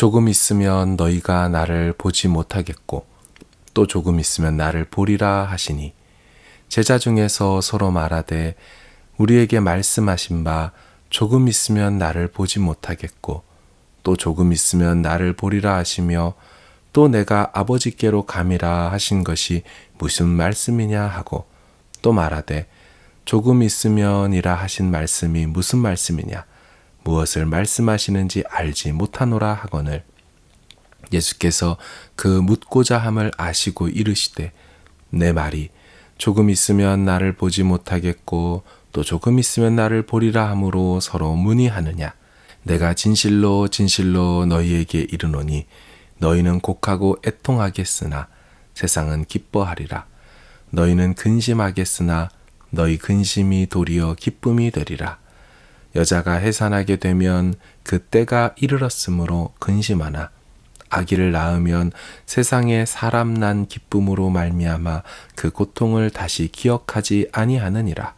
조금 있으면 너희가 나를 보지 못하겠고 또 조금 있으면 나를 보리라 하시니 제자 중에서 서로 말하되 우리에게 말씀하신 바 조금 있으면 나를 보지 못하겠고 또 조금 있으면 나를 보리라 하시며 또 내가 아버지께로 감이라 하신 것이 무슨 말씀이냐 하고 또 말하되 조금 있으면이라 하신 말씀이 무슨 말씀이냐 무엇을 말씀하시는지 알지 못하노라 하거늘 예수께서 그 묻고자 함을 아시고 이르시되 내 말이 조금 있으면 나를 보지 못하겠고 또 조금 있으면 나를 보리라 함으로 서로 문의하느냐 내가 진실로 진실로 너희에게 이르노니 너희는 곡하고 애통하겠으나 세상은 기뻐하리라 너희는 근심하겠으나 너희 근심이 도리어 기쁨이 되리라 여자가 해산하게 되면 그 때가 이르렀으므로 근심하나 아기를 낳으면 세상에 사람 난 기쁨으로 말미암아 그 고통을 다시 기억하지 아니하느니라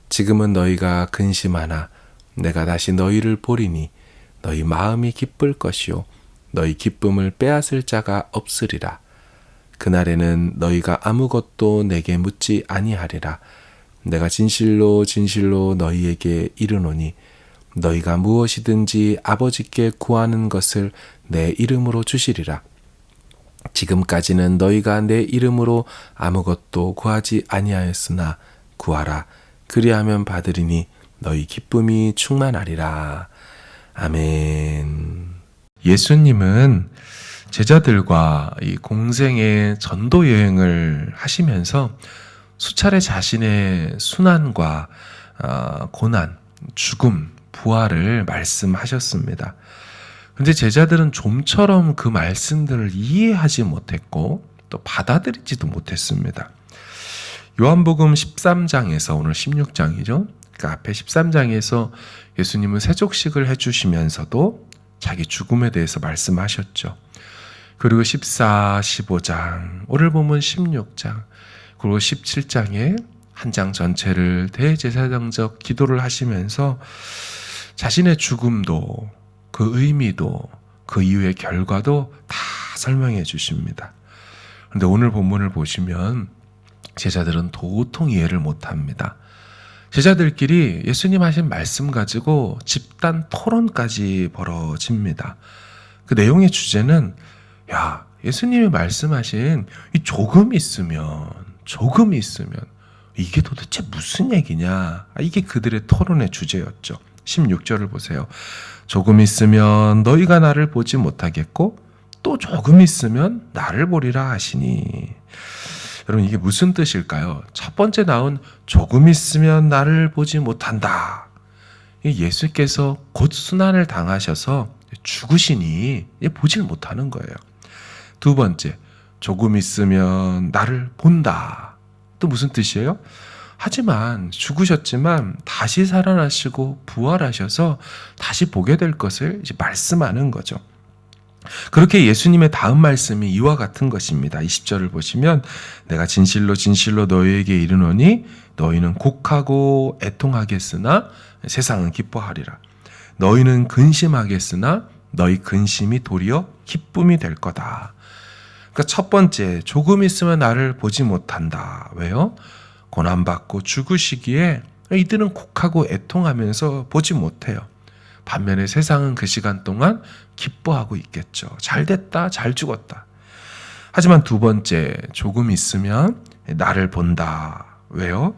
지금은 너희가 근심하나 내가 다시 너희를 보리니 너희 마음이 기쁠 것이요 너희 기쁨을 빼앗을 자가 없으리라 그날에는 너희가 아무것도 내게 묻지 아니하리라 내가 진실로 진실로 너희에게 이르노니 너희가 무엇이든지 아버지께 구하는 것을 내 이름으로 주시리라 지금까지는 너희가 내 이름으로 아무것도 구하지 아니하였으나 구하라 그리하면 받으리니 너희 기쁨이 충만하리라. 아멘. 예수님은 제자들과 이 공생의 전도 여행을 하시면서 수차례 자신의 순환과 고난, 죽음, 부활을 말씀하셨습니다. 근데 제자들은 좀처럼 그 말씀들을 이해하지 못했고 또 받아들이지도 못했습니다. 요한복음 13장에서 오늘 16장이죠. 그 앞에 13장에서 예수님은 세족식을 해주시면서도 자기 죽음에 대해서 말씀하셨죠. 그리고 14, 15장, 오늘 보면 16장, 그리고 17장에 한 장 전체를 대제사장적 기도를 하시면서 자신의 죽음도 그 의미도 그 이후의 결과도 다 설명해 주십니다. 그런데 오늘 본문을 보시면 제자들은 도통 이해를 못합니다. 제자들끼리 예수님 하신 말씀 가지고 집단 토론까지 벌어집니다. 그 내용의 주제는 예수님이 말씀하신 이 조금 있으면 이게 도대체 무슨 얘기냐? 이게 그들의 토론의 주제였죠. 16절을 보세요. 조금 있으면 너희가 나를 보지 못하겠고 또 조금 있으면 나를 보리라 하시니. 여러분 이게 무슨 뜻일까요? 첫 번째 나온 조금 있으면 나를 보지 못한다. 예수께서 곧 순환을 당하셔서 죽으시니 보질 못하는 거예요. 두 번째, 조금 있으면 나를 본다. 또 무슨 뜻이에요? 하지만 죽으셨지만 다시 살아나시고 부활하셔서 다시 보게 될 것을 이제 말씀하는 거죠. 그렇게 예수님의 다음 말씀이 이와 같은 것입니다. 20절을 보시면 내가 진실로 진실로 너희에게 이르노니 너희는 곡하고 애통하겠으나 세상은 기뻐하리라. 너희는 근심하겠으나 너희 근심이 도리어 기쁨이 될 거다. 그러니까 첫 번째, 조금 있으면 나를 보지 못한다. 왜요? 고난받고 죽으시기에 이들은 곡하고 애통하면서 보지 못해요. 반면에 세상은 그 시간 동안 기뻐하고 있겠죠. 잘 됐다, 잘 죽었다. 하지만 두 번째, 조금 있으면 나를 본다. 왜요?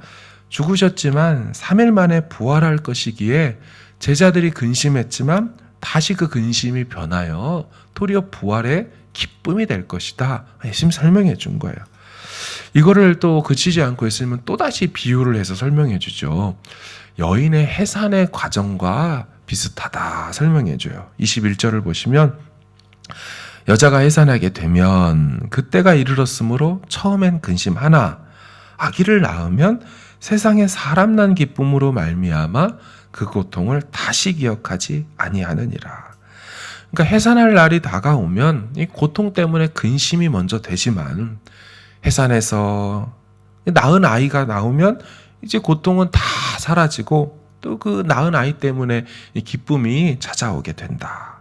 죽으셨지만 3일 만에 부활할 것이기에 제자들이 근심했지만 다시 그 근심이 변하여 도리어 부활의 기쁨이 될 것이다. 예수님 설명해 준 거예요. 이거를 또 그치지 않고 있으면 또다시 비유를 해서 설명해 주죠. 여인의 해산의 과정과 비슷하다 설명해 줘요. 21절을 보시면 여자가 해산하게 되면 그때가 이르렀으므로 처음엔 근심하나 아기를 낳으면 세상에 사람 난 기쁨으로 말미암아 그 고통을 다시 기억하지 아니하느니라. 그러니까 해산할 날이 다가오면 이 고통 때문에 근심이 먼저 되지만 해산해서 낳은 아이가 나오면 이제 고통은 다 사라지고 또 그 낳은 아이 때문에 이 기쁨이 찾아오게 된다.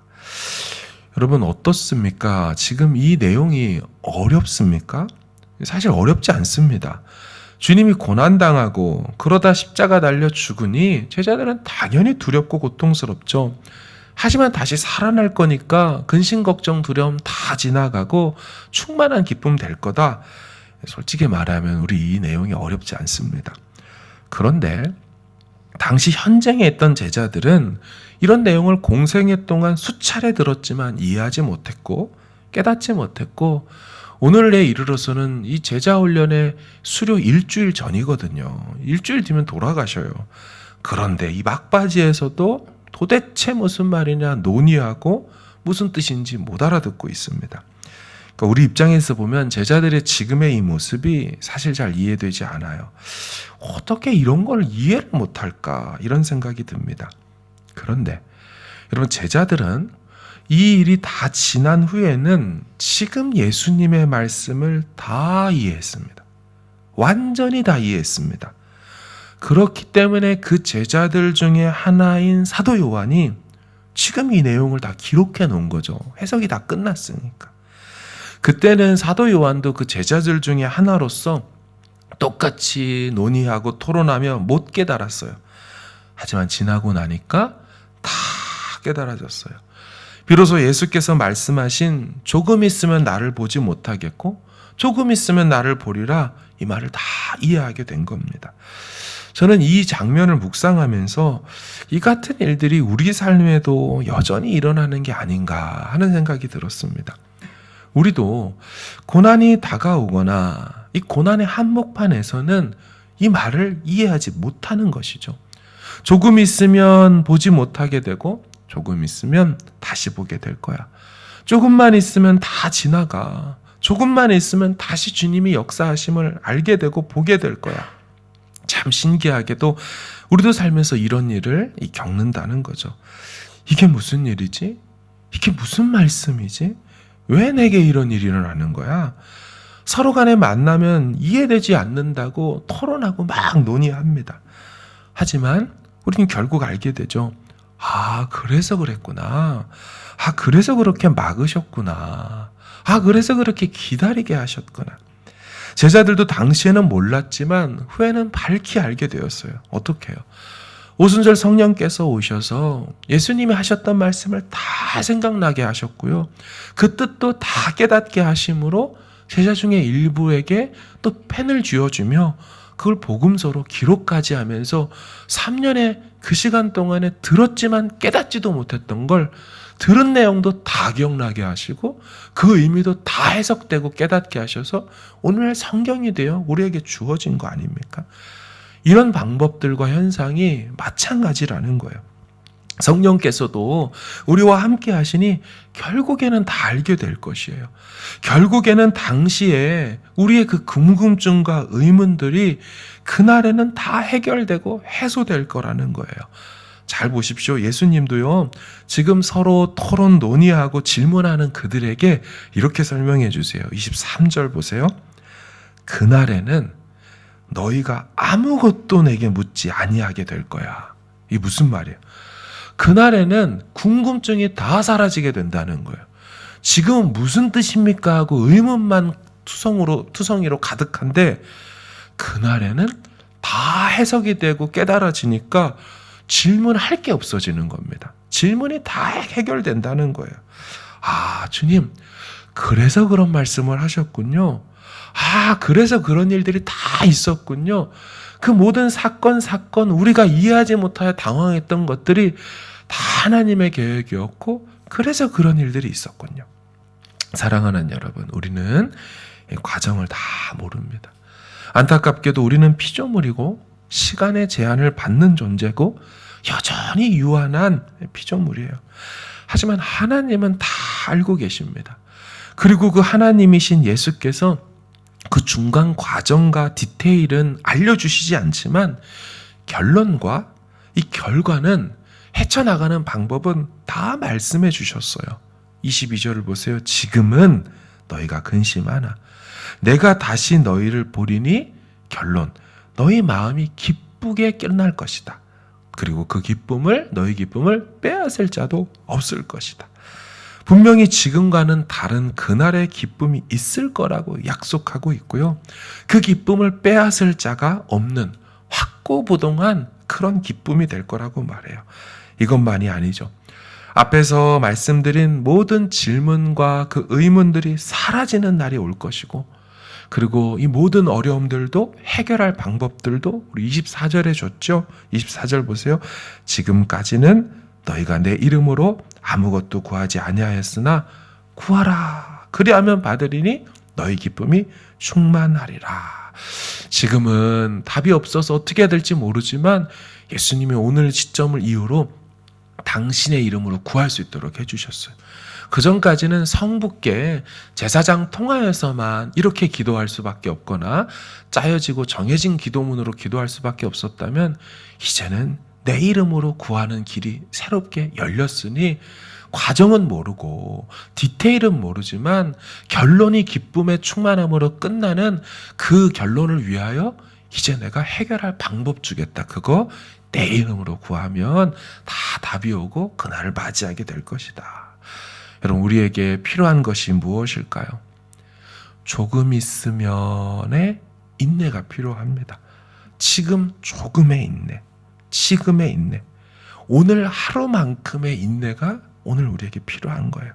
여러분 어떻습니까? 지금 이 내용이 어렵습니까? 사실 어렵지 않습니다. 주님이 고난당하고 그러다 십자가 달려 죽으니 제자들은 당연히 두렵고 고통스럽죠. 하지만 다시 살아날 거니까 근심 걱정 두려움 다 지나가고 충만한 기쁨 될 거다. 솔직히 말하면 우리 이 내용이 어렵지 않습니다. 그런데 당시 현장에 있던 제자들은 이런 내용을 공생애 동안 수차례 들었지만 이해하지 못했고 깨닫지 못했고 오늘에 이르러서는 이 제자 훈련의 수료 일주일 전이거든요. 일주일 뒤면 돌아가셔요. 그런데 이 막바지에서도 도대체 무슨 말이냐 논의하고 무슨 뜻인지 못 알아듣고 있습니다. 그러니까 우리 입장에서 보면 제자들의 지금의 이 모습이 사실 잘 이해되지 않아요. 어떻게 이런 걸 이해를 못할까 이런 생각이 듭니다. 그런데 여러분 제자들은 이 일이 다 지난 후에는 지금 예수님의 말씀을 다 이해했습니다. 완전히 다 이해했습니다. 그렇기 때문에 그 제자들 중에 하나인 사도 요한이 지금 이 내용을 다 기록해 놓은 거죠. 해석이 다 끝났으니까. 그때는 사도 요한도 그 제자들 중에 하나로서 똑같이 논의하고 토론하며 못 깨달았어요. 하지만 지나고 나니까 다 깨달아졌어요. 비로소 예수께서 말씀하신 조금 있으면 나를 보지 못하겠고 조금 있으면 나를 보리라 이 말을 다 이해하게 된 겁니다. 저는 이 장면을 묵상하면서 이 같은 일들이 우리 삶에도 여전히 일어나는 게 아닌가 하는 생각이 들었습니다. 우리도 고난이 다가오거나 이 고난의 한복판에서는 이 말을 이해하지 못하는 것이죠. 조금 있으면 보지 못하게 되고 조금 있으면 다시 보게 될 거야. 조금만 있으면 다 지나가. 조금만 있으면 다시 주님이 역사하심을 알게 되고 보게 될 거야. 참 신기하게도 우리도 살면서 이런 일을 겪는다는 거죠. 이게 무슨 일이지? 이게 무슨 말씀이지? 왜 내게 이런 일이 일어나는 거야? 서로 간에 만나면 이해되지 않는다고 토론하고 막 논의합니다. 하지만 우리는 결국 알게 되죠. 아, 그래서 그랬구나. 아, 그래서 그렇게 막으셨구나. 아, 그래서 그렇게 기다리게 하셨구나. 제자들도 당시에는 몰랐지만 후에는 밝히 알게 되었어요. 어떻게 해요? 오순절 성령께서 오셔서 예수님이 하셨던 말씀을 다 생각나게 하셨고요. 그 뜻도 다 깨닫게 하심으로 제자 중에 일부에게 또 펜을 쥐어주며 그걸 복음서로 기록까지 하면서 3년의 그 시간 동안에 들었지만 깨닫지도 못했던 걸 들은 내용도 다 기억나게 하시고 그 의미도 다 해석되고 깨닫게 하셔서 오늘날 성경이 되어 우리에게 주어진 거 아닙니까? 이런 방법들과 현상이 마찬가지라는 거예요. 성령께서도 우리와 함께 하시니 결국에는 다 알게 될 것이에요. 결국에는 당시에 우리의 그 궁금증과 의문들이 그날에는 다 해결되고 해소될 거라는 거예요. 잘 보십시오. 예수님도요, 지금 서로 토론 논의하고 질문하는 그들에게 이렇게 설명해 주세요. 23절 보세요. 그날에는 너희가 아무것도 내게 묻지 아니하게 될 거야. 이게 무슨 말이에요? 그날에는 궁금증이 다 사라지게 된다는 거예요. 지금은 무슨 뜻입니까? 하고 의문만 투성이로 가득한데 그날에는 다 해석이 되고 깨달아지니까 질문할 게 없어지는 겁니다. 질문이 다 해결된다는 거예요. 아, 주님, 그래서 그런 말씀을 하셨군요. 아, 그래서 그런 일들이 다 있었군요. 그 모든 사건, 우리가 이해하지 못하여 당황했던 것들이 다 하나님의 계획이었고, 그래서 그런 일들이 있었군요. 사랑하는 여러분, 우리는 이 과정을 다 모릅니다. 안타깝게도 우리는 피조물이고, 시간의 제한을 받는 존재고, 여전히 유한한 피조물이에요. 하지만 하나님은 다 알고 계십니다. 그리고 그 하나님이신 예수께서 그 중간 과정과 디테일은 알려주시지 않지만 결론과 이 결과는 헤쳐나가는 방법은 다 말씀해 주셨어요. 22절을 보세요. 지금은 너희가 근심하나 내가 다시 너희를 보리니 결론 너희 마음이 기쁘게 끝날 것이다. 그리고 그 기쁨을 너희 기쁨을 빼앗을 자도 없을 것이다. 분명히 지금과는 다른 그날의 기쁨이 있을 거라고 약속하고 있고요. 그 기쁨을 빼앗을 자가 없는 확고부동한 그런 기쁨이 될 거라고 말해요. 이것만이 아니죠. 앞에서 말씀드린 모든 질문과 그 의문들이 사라지는 날이 올 것이고, 그리고 이 모든 어려움들도 해결할 방법들도 우리 24절에 줬죠. 24절 보세요. 지금까지는 너희가 내 이름으로 아무것도 구하지 아니하였으나 구하라. 그리하면 받으리니 너희 기쁨이 충만하리라. 지금은 답이 없어서 어떻게 해야 될지 모르지만 예수님이 오늘 시점을 이유로 당신의 이름으로 구할 수 있도록 해주셨어요. 그 전까지는 성부께 제사장 통하여서만 이렇게 기도할 수밖에 없거나 짜여지고 정해진 기도문으로 기도할 수밖에 없었다면, 이제는 내 이름으로 구하는 길이 새롭게 열렸으니 과정은 모르고 디테일은 모르지만 결론이 기쁨의 충만함으로 끝나는 그 결론을 위하여 이제 내가 해결할 방법 주겠다. 그거 내 이름으로 구하면 다 답이 오고 그날을 맞이하게 될 것이다. 여러분, 우리에게 필요한 것이 무엇일까요? 조금 있으면의 인내가 필요합니다. 지금 조금의 인내, 지금의 인내, 오늘 하루만큼의 인내가 오늘 우리에게 필요한 거예요.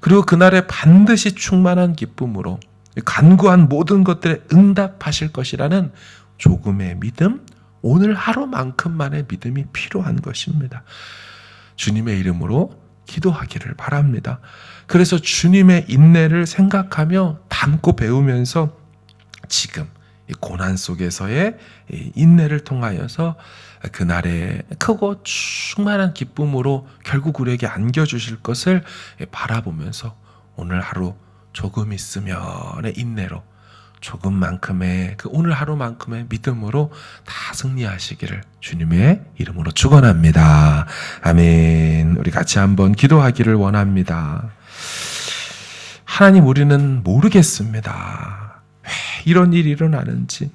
그리고 그날에 반드시 충만한 기쁨으로 간구한 모든 것들에 응답하실 것이라는 조금의 믿음, 오늘 하루만큼만의 믿음이 필요한 것입니다. 주님의 이름으로 기도하기를 바랍니다. 그래서 주님의 인내를 생각하며 담고 배우면서 지금 이 고난 속에서의 인내를 통하여서 그날의 크고 충만한 기쁨으로 결국 우리에게 안겨주실 것을 바라보면서 오늘 하루 조금 있으면의 인내로, 조금만큼의 그 오늘 하루만큼의 믿음으로 다 승리하시기를 주님의 이름으로 축원합니다. 아멘. 우리 같이 한번 기도하기를 원합니다. 하나님, 우리는 모르겠습니다. 왜 이런 일이 일어나는지.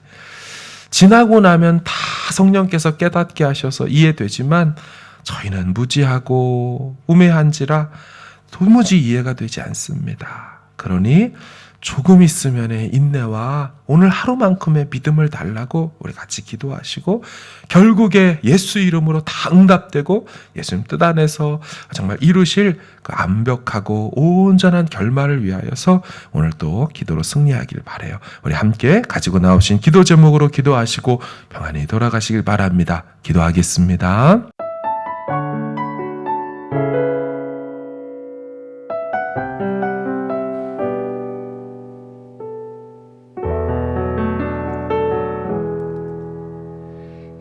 지나고 나면 다 성령께서 깨닫게 하셔서 이해되지만 저희는 무지하고 우매한지라 도무지 이해가 되지 않습니다. 그러니 조금 있으면의 인내와 오늘 하루만큼의 믿음을 달라고 우리 같이 기도하시고, 결국에 예수 이름으로 다 응답되고 예수님 뜻 안에서 정말 이루실 그 완벽하고 온전한 결말을 위하여서 오늘 또 기도로 승리하길 바라요. 우리 함께 가지고 나오신 기도 제목으로 기도하시고 평안히 돌아가시길 바랍니다. 기도하겠습니다.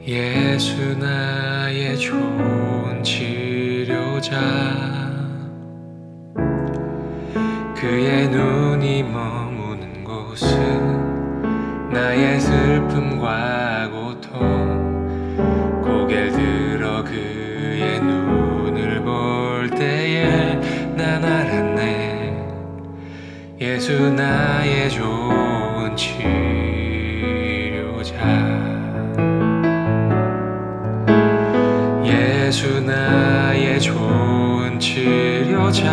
예수 나의 좋은 치료자, 그의 눈이 머무는 곳은 나의 슬픔과 고통, 고개를 들어 그의 눈을 볼 때에 난 알았네. 예수 나의 좋은 치료자, 예수 나의 좋은 치료자,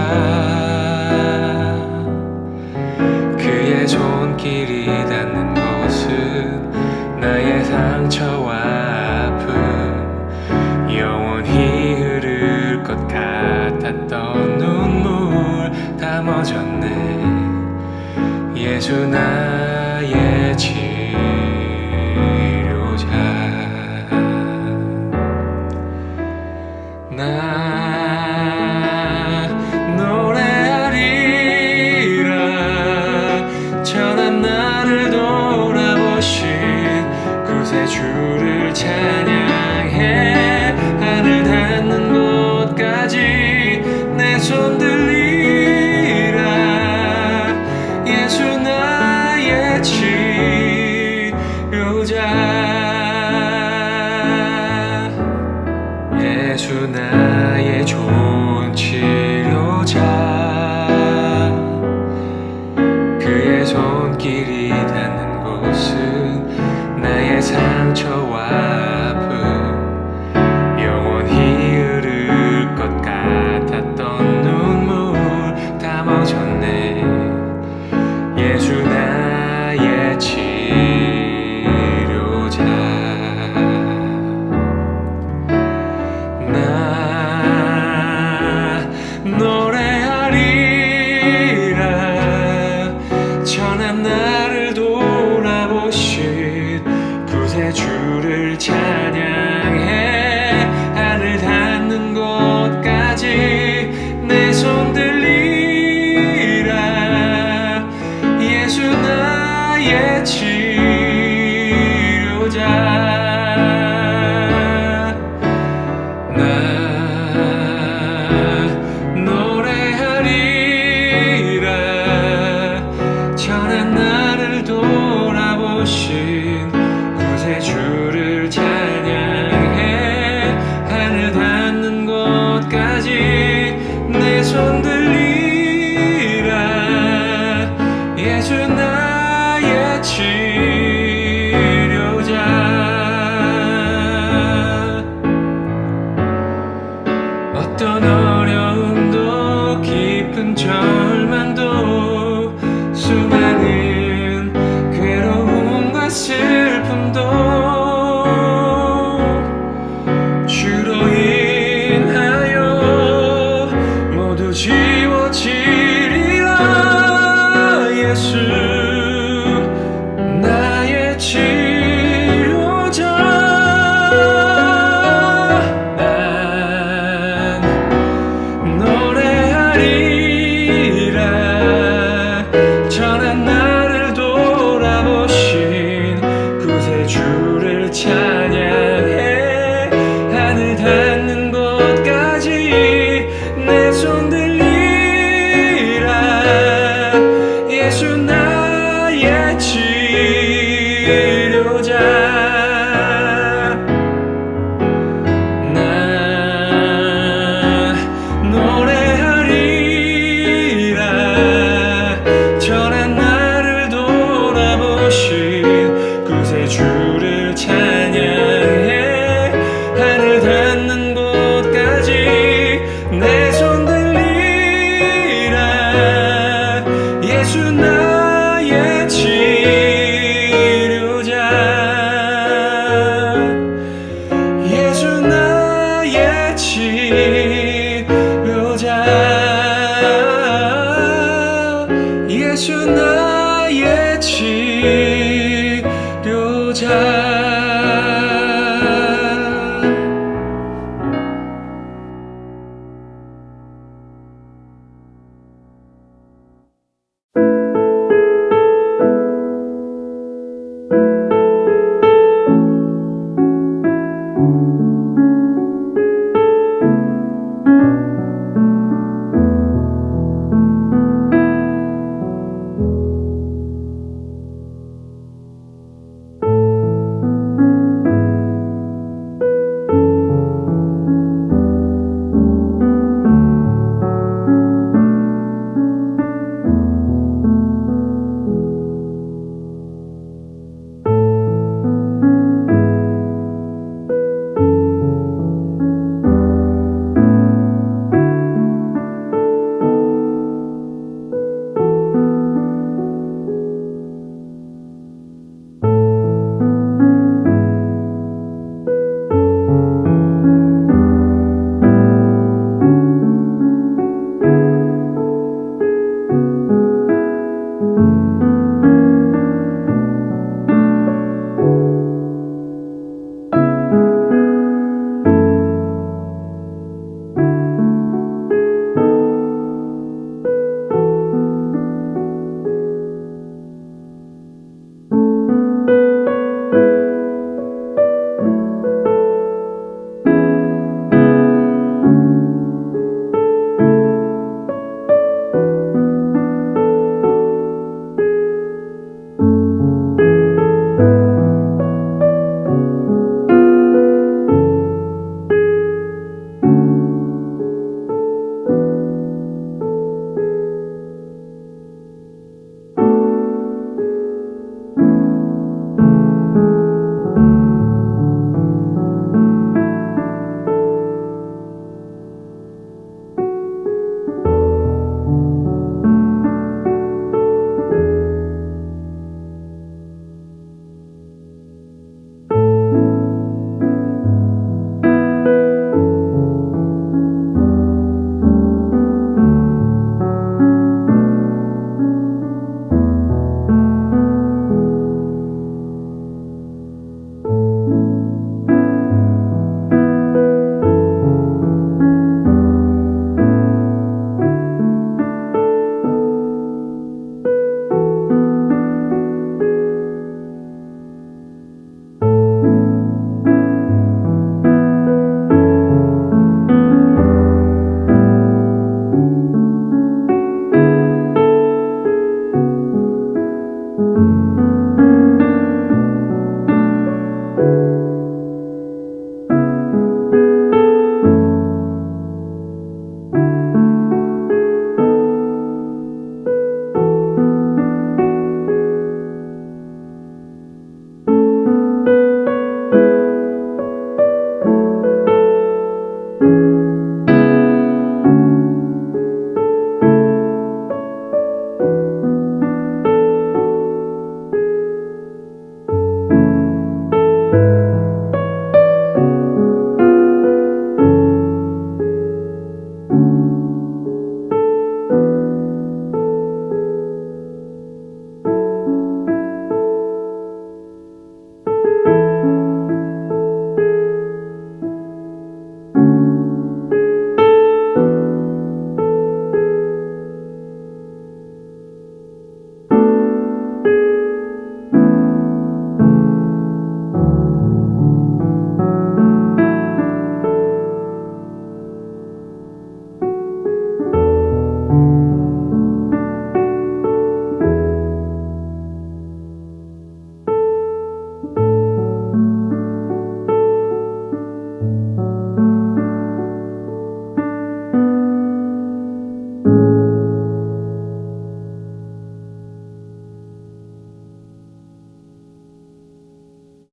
그의 손길이 닿는 곳은 나의 상처와 아픔, 영원히 흐를 것 같았던 눈물 다 멎었네. 예수 나의 치료자. 나 노래하리라. 전한 나를 돌아보신 구세주를 찬양해. 하늘 닿는 곳까지 내 손 들리라. 예수 나의 손 들리라. 예수 나의 치료자. 나 노래하리라. 전한 나를 돌아보신 구세주를 찬양해. 하늘 닿는 곳까지 내 손 들리라. 예수 나의 치료자. 어떤 어려움도 깊은 절망도 수많은 괴로움과 슬픔도 주로 인하여 모두 지워지